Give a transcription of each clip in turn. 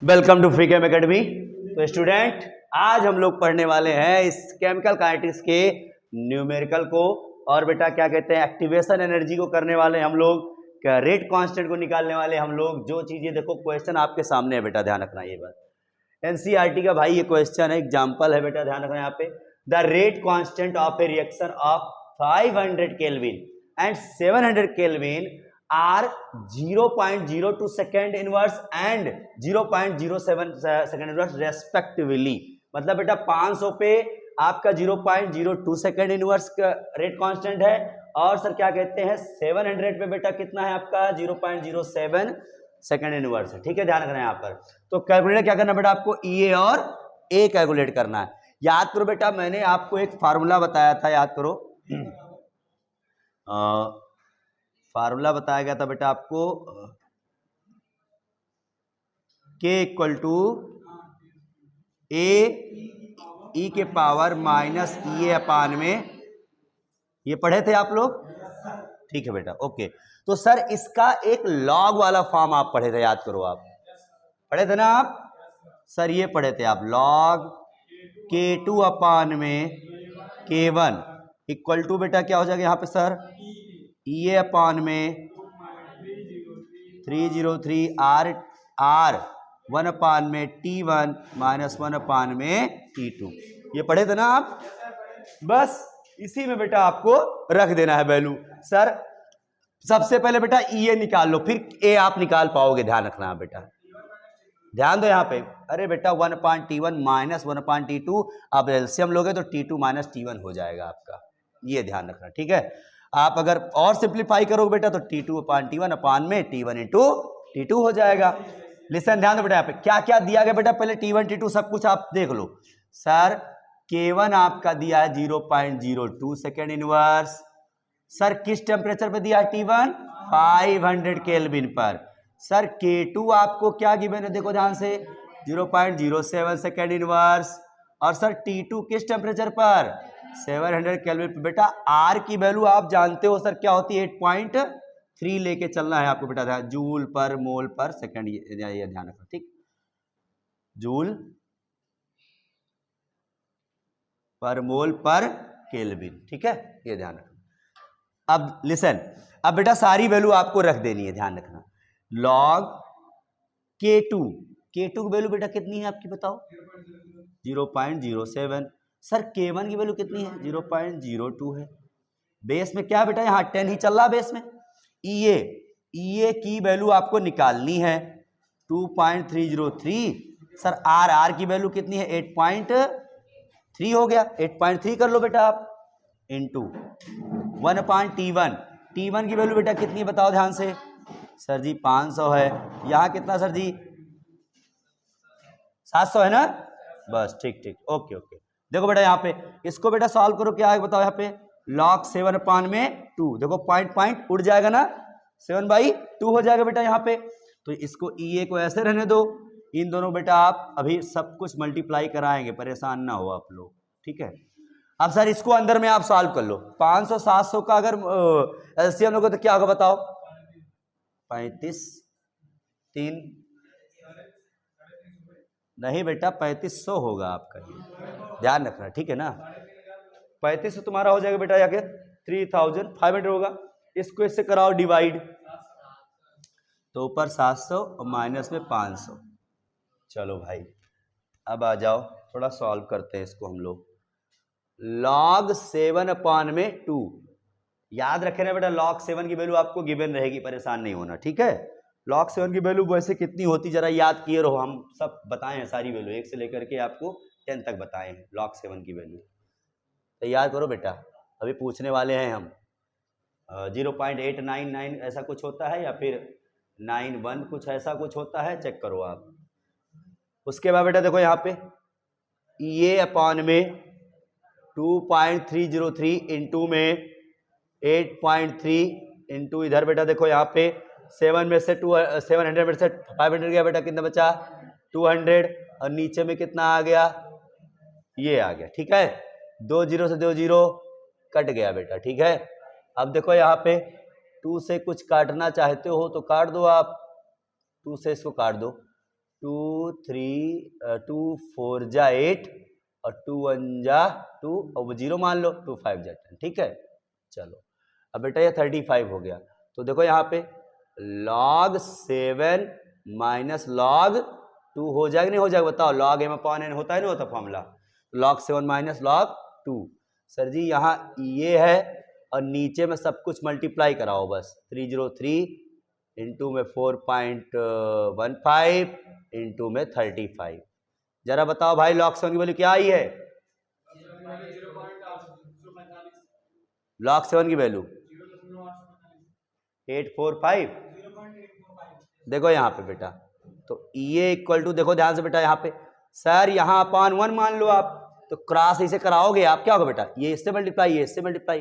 Welcome to Free Chem Academy. तो student, आज हम लोग पढ़ने वाले हैं इस केमिकल काइनेटिक्स के न्यूमेरिकल को, और बेटा क्या कहते हैं, एक्टिवेशन एनर्जी को करने वाले हम लोग, क्या रेट कांस्टेंट को निकालने वाले हम लोग। जो चीजें देखो, क्वेश्चन आपके सामने है बेटा, ध्यान रखना ये बात। एनसीईआरटी का भाई ये क्वेश्चन है, एग्जाम्पल है बेटा, ध्यान रखना यहाँ पे। The rate constant of a reaction of 500 kelvin and 700 kelvin are 0.02 second inverse and 0.07 second inverse respectively. मतलब बेटा 500 पे आपका 0.02 सेकेंड इनवर्स का रेट कांस्टेंट है, और सर क्या कहते हैं 700 पे बेटा कितना है आपका 0.07 सेकेंड इनवर्स है। ठीक है, ध्यान रखना है यहाँ पर। तो कैलकुलेट क्या करना बेटा, आपको ई और ए कैलकुलेट करना है। याद करो बेटा, मैंने आपको एक फार्मूला बताया था, याद करो। फार्मूला बताया गया था बेटा आपको, K इक्वल टू ए ई के पावर माइनस ई ए अपान में। ये पढ़े थे आप लोग? ठीक है बेटा, ओके। तो सर इसका एक लॉग वाला फॉर्म आप पढ़े थे, याद करो। आप पढ़े थे ना आप? सर ये पढ़े थे आप, लॉग K2 अपान में K1 इक्वल टू बेटा क्या हो जाएगा यहाँ पे सर, ई ए अपान में 303 आर आर 1 अपान में T1 माइनस 1 अपान में T2। ये पढ़े थे ना आप? बस इसी में बेटा आपको रख देना है वैल्यू। सर सबसे पहले बेटा ई ए निकाल लो, फिर ए आप निकाल पाओगे, ध्यान रखना है बेटा। ध्यान दो यहाँ पे। अरे बेटा 1 अपान T1 माइनस 1 अपान T2, आप एलसीएम लोगे तो T2 माइनस T1 हो जाएगा आपका, ये ध्यान रखना। ठीक है, आप अगर और सिंप्लीफाई करोगे बेटा तो T2 अपान T1 अपान में T1 इंटू T2 हो जाएगा। लिसन, ध्यान दो बेटा, यहाँ पे क्या क्या दिया गया बेटा, पहले T1 T2 सब कुछ आप देख लो। सर K1 आपका दिया है 0.02 सेकेंड इनवर्स। सर किस टेम्परेचर पे दिया है T1? 500 केल्विन पर। सर K2 आपको क्या गिवन है, देखो ध्यान से, 0.07 सेकेंड इनवर्स। और सर T2 किस टेम्परेचर पर? 700 केल्विन पर। बेटा R की वैल्यू आप जानते हो सर क्या होती है, 8.3 लेके चलना है आपको बेटा, जूल पर मोल पर सेकेंड, ये ध्यान रखना। ठीक, जूल पर मोल पर केल्विन। ठीक है, ये ध्यान रखना। अब लिसन, अब बेटा सारी वैल्यू आपको रख देनी है, ध्यान रखना। लॉग K2 की वैल्यू बेटा कितनी है आपकी, बताओ? 0.07। सर K1 की वैल्यू कितनी है? 0.02 है। बेस में क्या बेटा, यहाँ 10 ही चल रहा बेस में। ई ए की वैल्यू आपको निकालनी है 2.303। सर आर की वैल्यू कितनी है? 8.3 हो गया, 8.3 कर लो बेटा आप, इंटू 1 अपान T1 की वैल्यू बेटा कितनी है बताओ ध्यान से। सर जी 500 है। यहाँ कितना सर जी? 700 है ना? बस ठीक ठीक, ओके ओके। देखो बेटा यहाँ पे इसको बेटा सॉल्व करो, क्या है बताओ यहाँ पे, लॉग 7 अपान में 2, देखो पॉइंट उड़ जाएगा ना, 7/2 हो जाएगा बेटा यहाँ पे। तो इसको ई ए को ऐसे रहने दो, इन दोनों बेटा आप अभी सब कुछ मल्टीप्लाई कराएंगे, परेशान ना हो आप लोग। ठीक है, अब सर इसको अंदर में आप सॉल्व कर लो। 500 700 का अगर एलसीएम लोगे तो क्या होगा बताओ? 35 3 नहीं बेटा, 3500 होगा आपका, ये ध्यान रखना। ठीक है ना, 3500 तुम्हारा हो जाएगा बेटा, जाके 3500 होगा। इसको इससे कराओ डिवाइड, तो ऊपर 700 और माइनस में 500। चलो भाई अब आ जाओ, थोड़ा सॉल्व करते हैं इसको हम लोग। लॉग 7 अपान में 2, याद रखे ना बेटा, लॉग 7 की वैल्यू आपको गिवन रहेगी, परेशान नहीं होना। ठीक है, लॉग 7 की वैल्यू वैसे कितनी होती जरा याद किए रहो, हम सब बताए हैं सारी वैल्यू, 1 से लेकर के आपको 10 तक बताए हैं लॉग 7 की वैल्यू। तो याद करो बेटा, अभी पूछने वाले हैं हम 0.899 ऐसा कुछ होता है, या फिर 91 कुछ ऐसा कुछ होता है, चेक करो आप। उसके बाद बेटा देखो यहाँ पे ई ए अपान में 2.303 इंटू में 8.3 इंटू इधर बेटा देखो यहाँ पे 700 में से 500 गया बेटा, कितना बचा? 200। और नीचे में कितना आ गया? ये आ गया। ठीक है, 2 0 से 2 0 कट गया बेटा। ठीक है, अब देखो यहाँ पे 2 से कुछ काटना चाहते हो तो काट दो आप, 2 से इसको काट दो, 2 4 जा 8 और 2 1 जा 2 और वो 0 मान लो, 2 5 जा 10, ठीक है। चलो अब बेटा ये 35 हो गया, तो देखो यहाँ पे log 7 माइनस log 2 हो जाएगा नहीं हो जाएगा, बताओ। log m अपॉन n होता है नहीं होता formula, log 7 minus log 2। Sir ji यहाँ ये है और नीचे में सब कुछ मल्टीप्लाई कराओ बस। 303 इंटू में 4.15 इंटू में 35। जरा बताओ भाई log 7 की वैल्यू क्या आई है? log 7 की वैल्यू 845। देखो यहाँ पे बेटा, तो ये इक्वल टू, देखो ध्यान से बेटा यहाँ पे, सर यहाँ अपॉन 1 मान लो आप, तो क्रॉस इसे कराओगे आप, क्या होगा बेटा, ये इससे मल्टीप्लाई, ये इससे मल्टीप्लाई,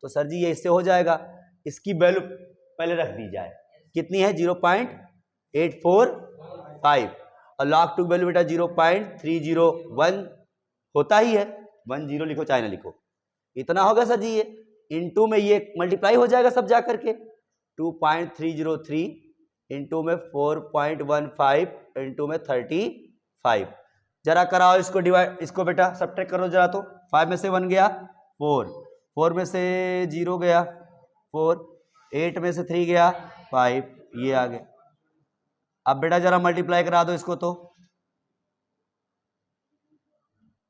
तो सर जी ये इससे हो जाएगा। इसकी वैल्यू पहले रख दी जाए, कितनी है? 0.845 और log 2 की वैल्यू बेटा 0.301 होता ही है, 10 लिखो चाहे ना लिखो, इतना होगा सर जी ये। इनटू में ये मल्टीप्लाई हो जाएगा सब जा करके, 2.303 इंटू में 4.15 इंटू में 35। जरा कराओ इसको डिवाइड, इसको बेटा सब्ट्रैक्ट करो जरा, तो 5 में से 1 गया 4, 4 में से 0 गया 4, 8 में से 3 गया 5, ये आ गया। अब बेटा जरा मल्टीप्लाई करा दो इसको, तो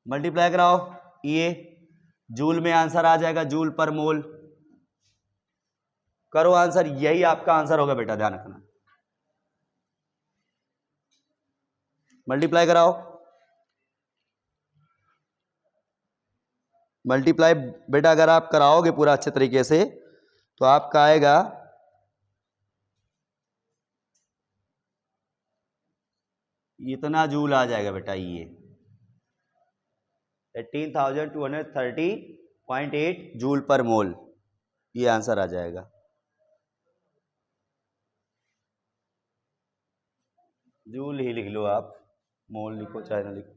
मल्टीप्लाई कराओ, ये जूल में आंसर आ जाएगा, जूल पर मोल। करो आंसर, यही आपका आंसर होगा बेटा, ध्यान रखना। मल्टीप्लाई कराओ, मल्टीप्लाई बेटा अगर आप कराओगे पूरा अच्छे तरीके से तो आपका आएगा इतना जूल आ जाएगा बेटा, ये 18,230.8 जूल पर मोल, ये आंसर आ जाएगा। जूल ही लिख लो आप, मोल लिखो चाहे ना लिखो,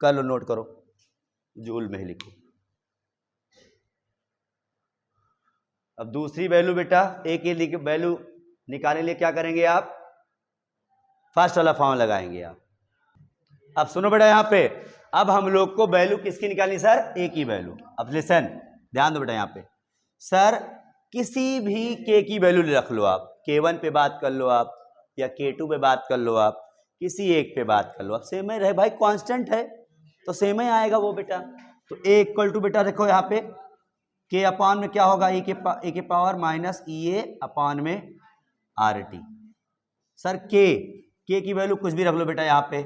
कर लो, नोट करो, जूल में ही लिखो। अब दूसरी वैल्यू बेटा, एक ही वैल्यू निकालने के लिए क्या करेंगे आप? फर्स्ट वाला फॉर्म लगाएंगे आप। अब सुनो बेटा यहाँ पे, अब हम लोग को वैल्यू किसकी निकालनी सर? एक ही वैल्यू। अब लिसन, ध्यान दो बेटा यहाँ पे, सर किसी भी के की वैल्यू रख लो आप, K1 पे बात कर लो आप या K2 पे बात कर लो आप, किसी एक पे बात कर लो आप, सेम ही रहे भाई, कांस्टेंट है तो सेम ही आएगा वो बेटा। तो A इक्वल टू बेटा देखो यहाँ पे K अपॉन में क्या होगा, ए के पावर माइनस EA अपॉन में RT। सर के की वैल्यू कुछ भी रख लो बेटा यहाँ पे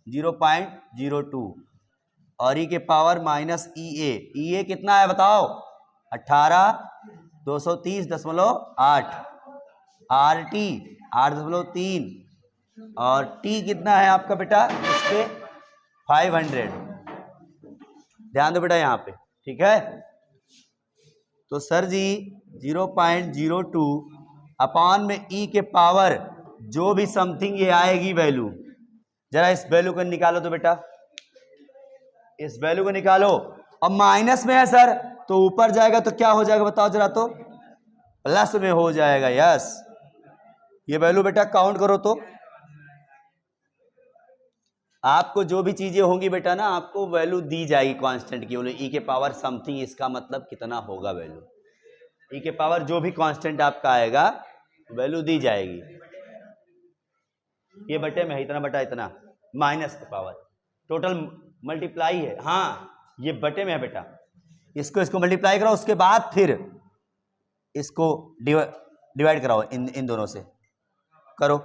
0.02 और ई के पावर माइनस EA कितना है बताओ? 18,230.8, RT 8.3 और T कितना है आपका बेटा इस पे 500। ध्यान दो बेटा यहाँ पे, ठीक है। तो सर जी 0.02 अपॉन में ई के पावर जो भी समथिंग ये आएगी वैल्यू, जरा इस वैल्यू को निकालो तो बेटा, इस वैल्यू को निकालो, अब माइनस में है सर तो ऊपर जाएगा तो क्या हो जाएगा बताओ जरा, तो प्लस में हो जाएगा। यस, ये वैल्यू बेटा काउंट करो तो आपको जो भी चीजें होंगी बेटा ना, आपको वैल्यू दी जाएगी कांस्टेंट की, बोले ई के पावर समथिंग, इसका मतलब कितना होगा वैल्यू, ई के पावर जो भी कांस्टेंट आपका आएगा वैल्यू दी जाएगी। ये बटे में इतना बटा इतना, माइनस के पावर टोटल मल्टीप्लाई है, हाँ ये बटे में है बेटा, इसको मल्टीप्लाई कराओ, उसके बाद फिर इसको डिवाइड कराओ इन दोनों से, करो।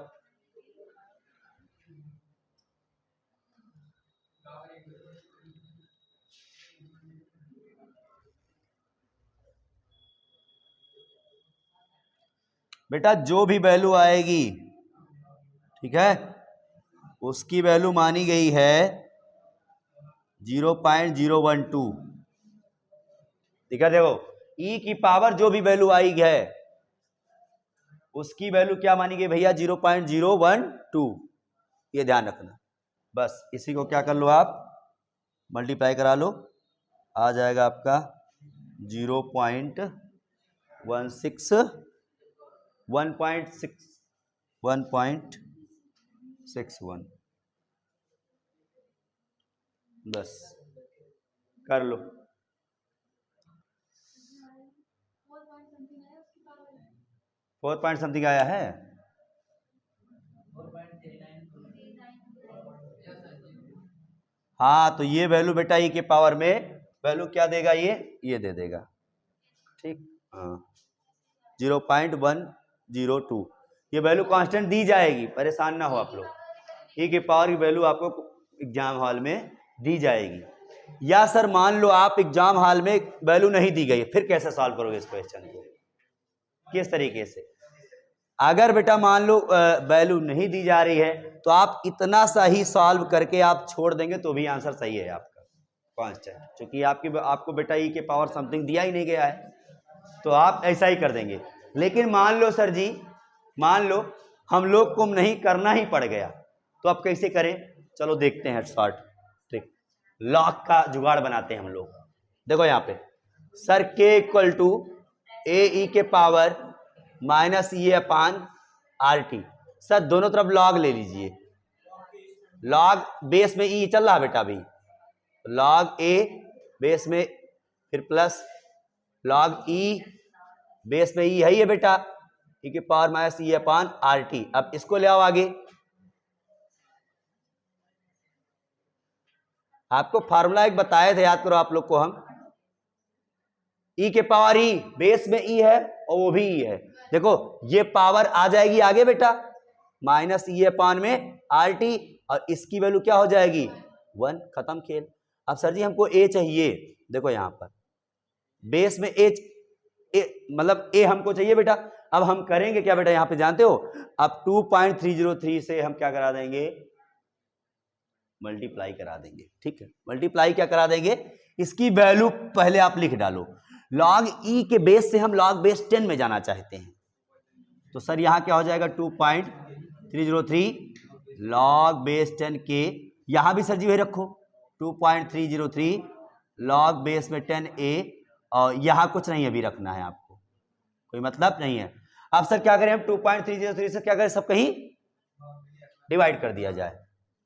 बेटा जो भी वैल्यू आएगी, ठीक है, उसकी वैल्यू मानी गई है 0.012, ठीक है। देखो ई की पावर जो भी वैल्यू आई है उसकी वैल्यू क्या मानी गई भैया 0.012, ये ध्यान रखना। बस इसी को क्या कर लो आप, मल्टीप्लाई करा लो, आ जाएगा आपका 0.16 1.6 61। बस कर लो। 4 पॉइंट समथिंग आया है। हाँ तो ये वैल्यू बेटा ई के पावर में वैल्यू क्या देगा, ये दे देगा। ठीक, हाँ 0.102 ये वैल्यू कांस्टेंट दी जाएगी, परेशान ना हो आप लोग। ई के पावर की वैल्यू आपको एग्जाम हॉल में दी जाएगी। या सर मान लो आप एग्जाम हॉल में वैल्यू नहीं दी गई, फिर कैसे सॉल्व करोगे इस क्वेश्चन को? किस तरीके से? अगर बेटा मान लो वैल्यू नहीं दी जा रही है तो आप इतना सा ही सॉल्व करके आप छोड़ देंगे तो भी आंसर सही है आपका कांस्टेंट, क्योंकि आपको बेटा ई के पावर समथिंग दिया ही नहीं गया है, तो आप ऐसा ही कर देंगे। लेकिन मान लो सर जी, मान लो हम लोग को नहीं करना ही पड़ गया, तो आप कैसे करें? चलो देखते हैं शॉर्ट ट्रिक, लॉग का जुगाड़ बनाते हैं हम लोग। देखो यहाँ पे सर k इक्वल टू ए ई के पावर माइनस ई अपान आर टी। सर दोनों तरफ लॉग ले लीजिए, लॉग बेस में ई चल रहा है बेटा, अभी लॉग ए बेस में फिर प्लस लॉग ई बेस में ई है ही है बेटा, ई के पावर माइनस ई अपान आर टी। अब इसको ले आओ आगे, आपको फार्मूला एक बताए थे, याद करो आप लोग को हम, ई के पावर ई बेस में ई है और वो भी ई है। देखो ये पावर आ जाएगी आगे बेटा माइनस ई अपान में आर टी, और इसकी वैल्यू क्या हो जाएगी 1, खत्म खेल। अब सर जी हमको ए चाहिए, देखो यहां पर बेस में ए मतलब ए हमको चाहिए बेटा। अब हम करेंगे क्या बेटा, यहां पे जानते हो, अब 2.303 से हम क्या करा देंगे, मल्टीप्लाई करा देंगे। ठीक है, मल्टीप्लाई क्या करा देंगे, इसकी वैल्यू पहले आप लिख डालो। लॉग ई के बेस से हम लॉग बेस 10 में जाना चाहते हैं, तो सर यहां क्या हो जाएगा 2.303 लॉग बेस 10 के, यहां भी सर जी वही रखो 2.303 लॉग बेस में 10 ए, और यहां कुछ नहीं अभी रखना है आपको, कोई मतलब नहीं है। अब सर क्या करें हम 2.303 से क्या करें, सब कहीं डिवाइड कर दिया जाए।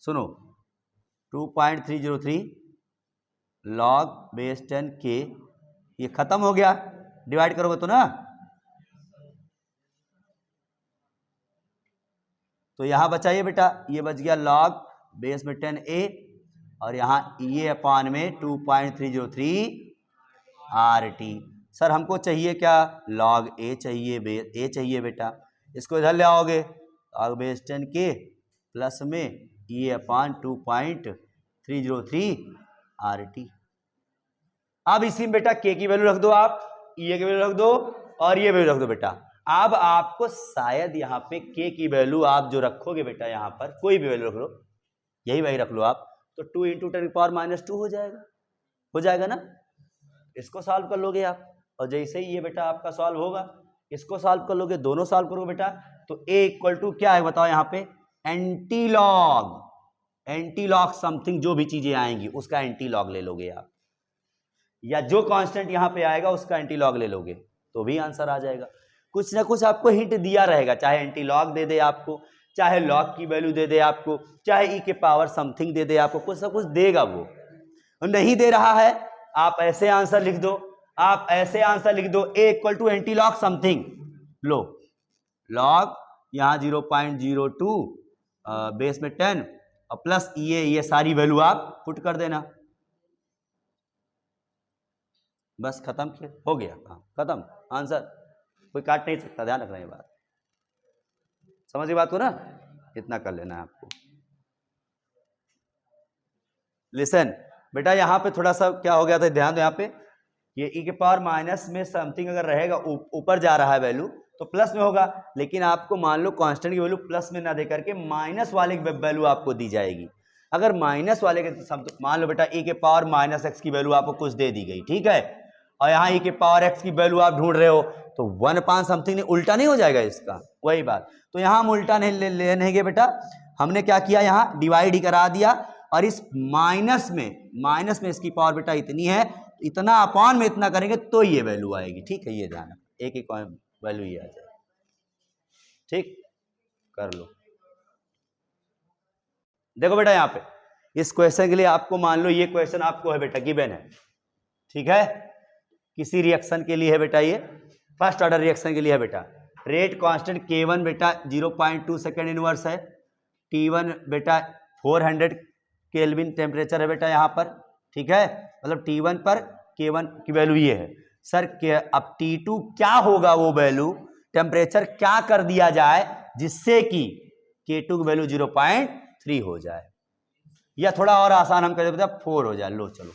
सुनो 2.303 लॉग बेस 10 के, ये खत्म हो गया, डिवाइड करोगे तो ना, तो यहां बचा ये बेटा, ये बच गया लॉग बेस में 10 ए, और यहां ये अपान में 2.303 आर टी। सर हमको चाहिए क्या, लॉग ए चाहिए, ए चाहिए बेटा, इसको इधर ले आओगे, लॉग बेस 10 के प्लस में ये अपान 2.303 आर टी। अब इसी में बेटा के की वैल्यू रख दो आप, ये की वैल्यू रख दो और ये वैल्यू रख दो बेटा। अब आपको शायद यहाँ पे के की वैल्यू आप जो रखोगे बेटा, यहाँ पर कोई भी वैल्यू रख लो, यही वही रख लो आप, तो 2 × 10⁻² हो जाएगा ना। इसको सॉल्व कर लोगे आप, और जैसे ही ये बेटा आपका सॉल्व होगा, इसको सॉल्व कर लोगे, दोनों सॉल्व करोगे बेटा, तो a इक्वल टू क्या है बताओ यहाँ पे, एंटी लॉग समथिंग, जो भी चीजें आएंगी उसका एंटी लॉग ले लोगे आप, या जो कांस्टेंट यहां पे आएगा उसका एंटी लॉग ले लोगे, तो भी आंसर आ जाएगा। कुछ ना कुछ आपको हिंट दिया रहेगा, चाहे एंटी लॉग दे दे आपको, चाहे लॉग की वैल्यू दे दे आपको, चाहे ई के पावर समथिंग दे दे आपको, कुछ ना कुछ देगा वो। नहीं दे रहा है, आप ऐसे आंसर लिख दो, आप ऐसे आंसर लिख दो, A equal to anti log something, लो लॉग यहां 0.02 बेस में 10 और प्लस ये सारी वैल्यू आप पुट कर देना, बस खत्म, हो गया काम खत्म, आंसर कोई काट नहीं सकता, ध्यान रखना ये बात, समझ गई बात को ना, इतना कर लेना है आपको। लिसन बेटा, यहां पे थोड़ा सा क्या हो गया था, ध्यान दो, यहाँ पे ये ई के पावर माइनस में समथिंग अगर रहेगा, ऊपर जा रहा है वैल्यू तो प्लस में होगा, लेकिन आपको मान लो कांस्टेंट की वैल्यू प्लस में ना दे करके माइनस वाले की वैल्यू आपको दी जाएगी। अगर माइनस वाले के मान लो बेटा ई के पावर माइनस एक्स की वैल्यू आपको कुछ दे दी गई, ठीक है, और यहाँ ई के पावर एक्स की वैल्यू आप ढूंढ रहे हो, तो 1 समथिंग उल्टा नहीं हो जाएगा इसका, वही बात। तो यहाँ हम उल्टा नहीं लेंगे बेटा, हमने क्या किया, यहाँ डिवाइड ही करा दिया, और इस माइनस में इसकी पावर बेटा इतनी है, इतना अपॉन में इतना करेंगे तो ये वैल्यू आएगी, ठीक है, ये ध्यान रखना, एक वैल्यू ये आ जाएगी, ठीक, कर लो। देखो बेटा यहाँ पे इस क्वेश्चन के लिए आपको मान लो ये क्वेश्चन आपको है बेटा गिवन है, ठीक है, किसी रिएक्शन के लिए है बेटा, ये फर्स्ट ऑर्डर रिएक्शन के लिए है बेटा। रेट कांस्टेंट K1 बेटा 0.2 सेकेंड इनवर्स है, T1 बेटा 400 केल्विन टेम्परेचर है बेटा यहाँ पर, ठीक है, मतलब T1 पर K1 की वैल्यू ये है सर। अब T2 क्या होगा, वो वैल्यू टेम्परेचर क्या कर दिया जाए जिससे कि K2 की वैल्यू 0.3 हो जाए, या थोड़ा और आसान हम कर देते 4 हो जाए। लो चलो,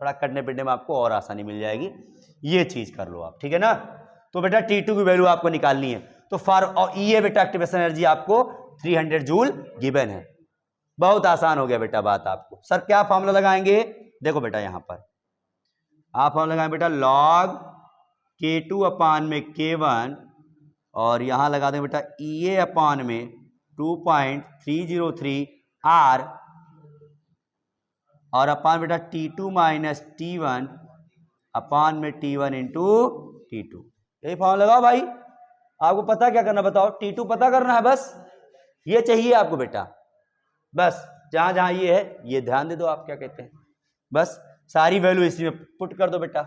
थोड़ा कटने पिटने में आपको और आसानी मिल जाएगी, ये चीज कर लो आप, ठीक है ना। तो बेटा T2 की वैल्यू आपको निकालनी है, तो फॉर और ये बेटा एक्टिवेशन एनर्जी आपको 300 जूल गिवन है। बहुत आसान हो गया बेटा बात आपको। सर क्या फॉर्मूला लगाएंगे, देखो बेटा यहां पर आप फॉर्मूला लगाएंगे बेटा log K2 अपान में K1, और यहां लगा दें बेटा EA अपान में 2.303 R, और अपान बेटा T2 माइनस T1 अपान में T1 इंटू T2। यही फॉर्मूला लगाओ भाई। आपको पता क्या करना बताओ, T2 पता करना है, बस ये चाहिए आपको बेटा। बस जहां जहां ये है ये ध्यान दे दो, आप क्या कहते हैं, बस सारी वैल्यू इसी में पुट कर दो बेटा।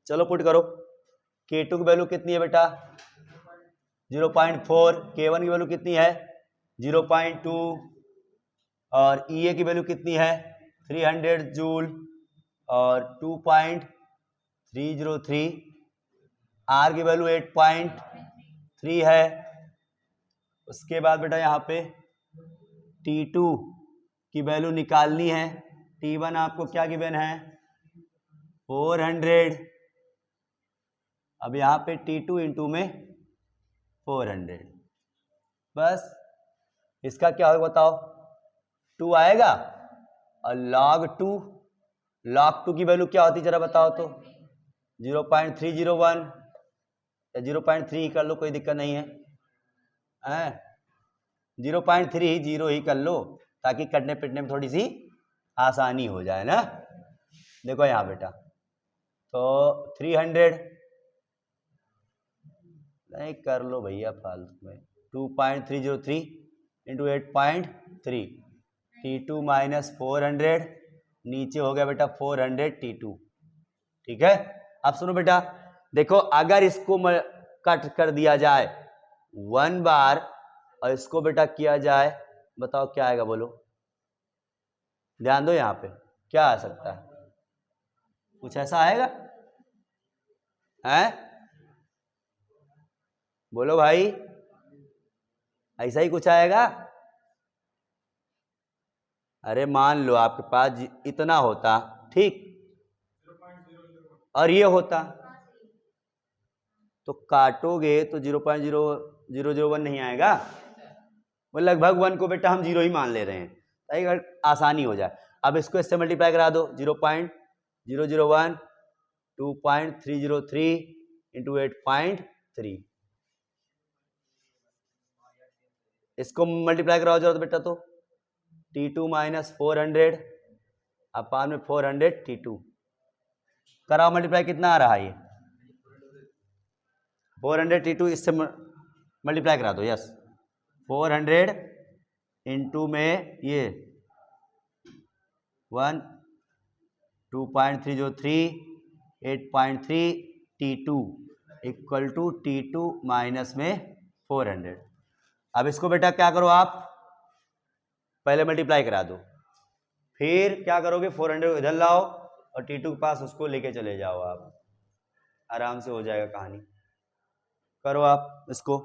चलो पुट करो। K2 की वैल्यू कितनी है बेटा 0.4, K1 की वैल्यू कितनी है 0.2, और EA की वैल्यू कितनी है 300 जूल, और 2.303, R की वैल्यू 8.3 है। उसके बाद बेटा यहाँ पे T2 की वैल्यू निकालनी है, T1 आपको क्या गिवन है 400, अब यहाँ पे T2 इंटू में 400, बस इसका क्या होगा बताओ 2 आएगा, और log 2 की वैल्यू क्या होती जरा बताओ तो 0.301 या 0.3 कर लो, कोई दिक्कत नहीं है, 0.3 जीरो ही कर लो ताकि कटने पिटने में थोड़ी सी आसानी हो जाए ना। देखो यहाँ बेटा तो 300 नहीं कर लो भैया फालतू में, 2.303 इंटू 8.3, T2 माइनस 400, नीचे हो गया बेटा 400 T2, ठीक है। अब सुनो बेटा, देखो अगर इसको कट कर दिया जाए 1 बार और इसको बेटा किया जाए, बताओ क्या आएगा बोलो, ध्यान दो यहां पे क्या आ सकता है, कुछ ऐसा आएगा हैं, बोलो भाई, ऐसा ही कुछ आएगा। अरे मान लो आपके पास इतना होता, ठीक, और ये होता, तो काटोगे तो 0.0001 नहीं आएगा, वो लगभग 1 को बेटा हम 0 ही मान ले रहे हैं ताकि आसानी हो जाए। अब इसको इससे मल्टीप्लाई करा दो, 0.001 2.303 इंटू 8.3, इसको मल्टीप्लाई कराओ जरा तो बेटा, तो T2 माइनस 400 अपान में 400 T2 कराओ मल्टीप्लाई, कितना आ रहा है ये 400 T2, इससे मल्टीप्लाई करा दो, यस 400 इंटू में ये 1 2.303 8.3 T2 equal to T2 minus में 400। अब इसको बेटा क्या करो आप, पहले मल्टीप्लाई करा दो, फिर क्या करोगे 400 इधर लाओ और T2 के पास उसको लेके चले जाओ, आप आराम से हो जाएगा कहानी। करो आप इसको,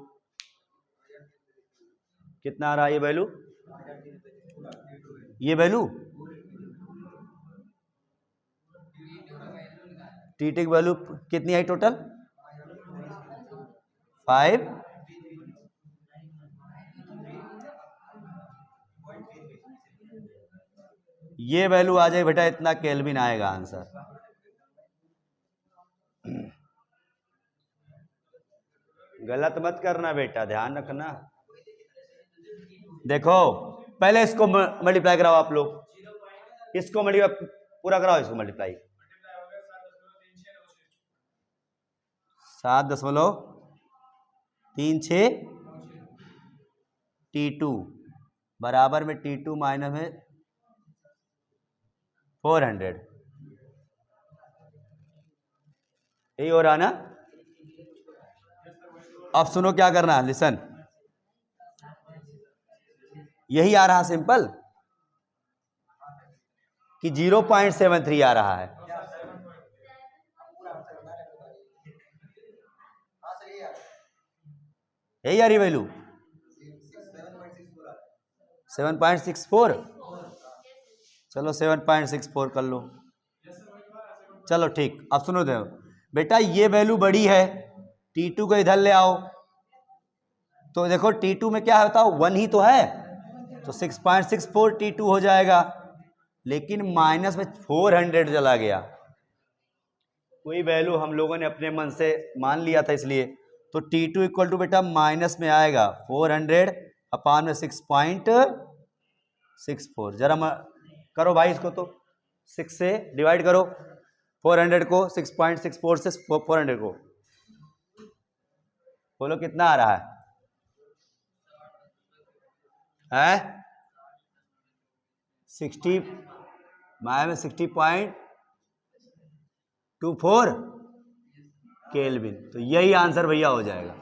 कितना आ रहा है ये वैल्यू, ये वैल्यू T2 की वैल्यू कितनी आई टोटल 5, ये वैल्यू आ जाए बेटा इतना केल्विन आएगा आंसर। गलत मत करना बेटा, ध्यान रखना। देखो पहले इसको मल्टीप्लाई कराओ आप लोग, इसको मल्टीप्लाई पूरा कराओ, इसको मल्टीप्लाई 7.36 T2 बराबर में T2 माइनस में 400, यही हो रहा ना। अब सुनो क्या करना है, लिसन, यही आ रहा सिंपल कि 0.73 आ रहा है। यही आ रही वैल्यू 7.64, चलो 7.64 कर लो, चलो ठीक। अब सुनो देखो बेटा, ये वैल्यू बड़ी है, T2 को इधर ले आओ, तो देखो T2 में क्या होता है, 1 ही तो है, तो 6.64 T2 हो जाएगा, लेकिन माइनस में 400 चला गया, कोई वैल्यू हम लोगों ने अपने मन से मान लिया था इसलिए, तो T2 इक्वल टू बेटा माइनस में आएगा 400 अपान में 6.64। जरा करो भाई इसको, तो 6 से डिवाइड करो 400 को, 6.64 से 400 को, बोलो कितना आ रहा है 60 में 60.24 केल्विन, तो यही आंसर भैया हो जाएगा।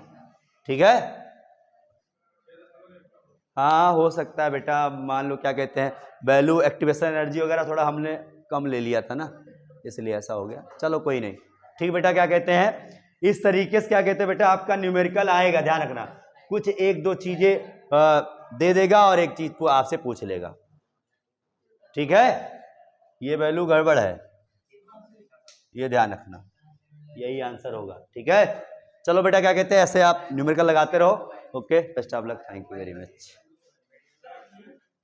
ठीक है, हाँ हो सकता है बेटा, मान लो क्या कहते हैं, वैल्यू एक्टिवेशन एनर्जी वगैरह थोड़ा हमने कम ले लिया था ना, इसलिए ऐसा हो गया, चलो कोई नहीं। ठीक बेटा, क्या कहते हैं, इस तरीके से क्या कहते हैं बेटा, आपका न्यूमेरिकल आएगा, ध्यान रखना, कुछ एक दो चीजें दे देगा और एक चीज को आपसे पूछ लेगा। ठीक है, ये वैल्यू गड़बड़ है, ये ध्यान रखना, यही आंसर होगा। ठीक है, चलो बेटा क्या कहते हैं, ऐसे आप न्यूमेरिकल लगाते रहो। Okay, best of luck, thank you very much.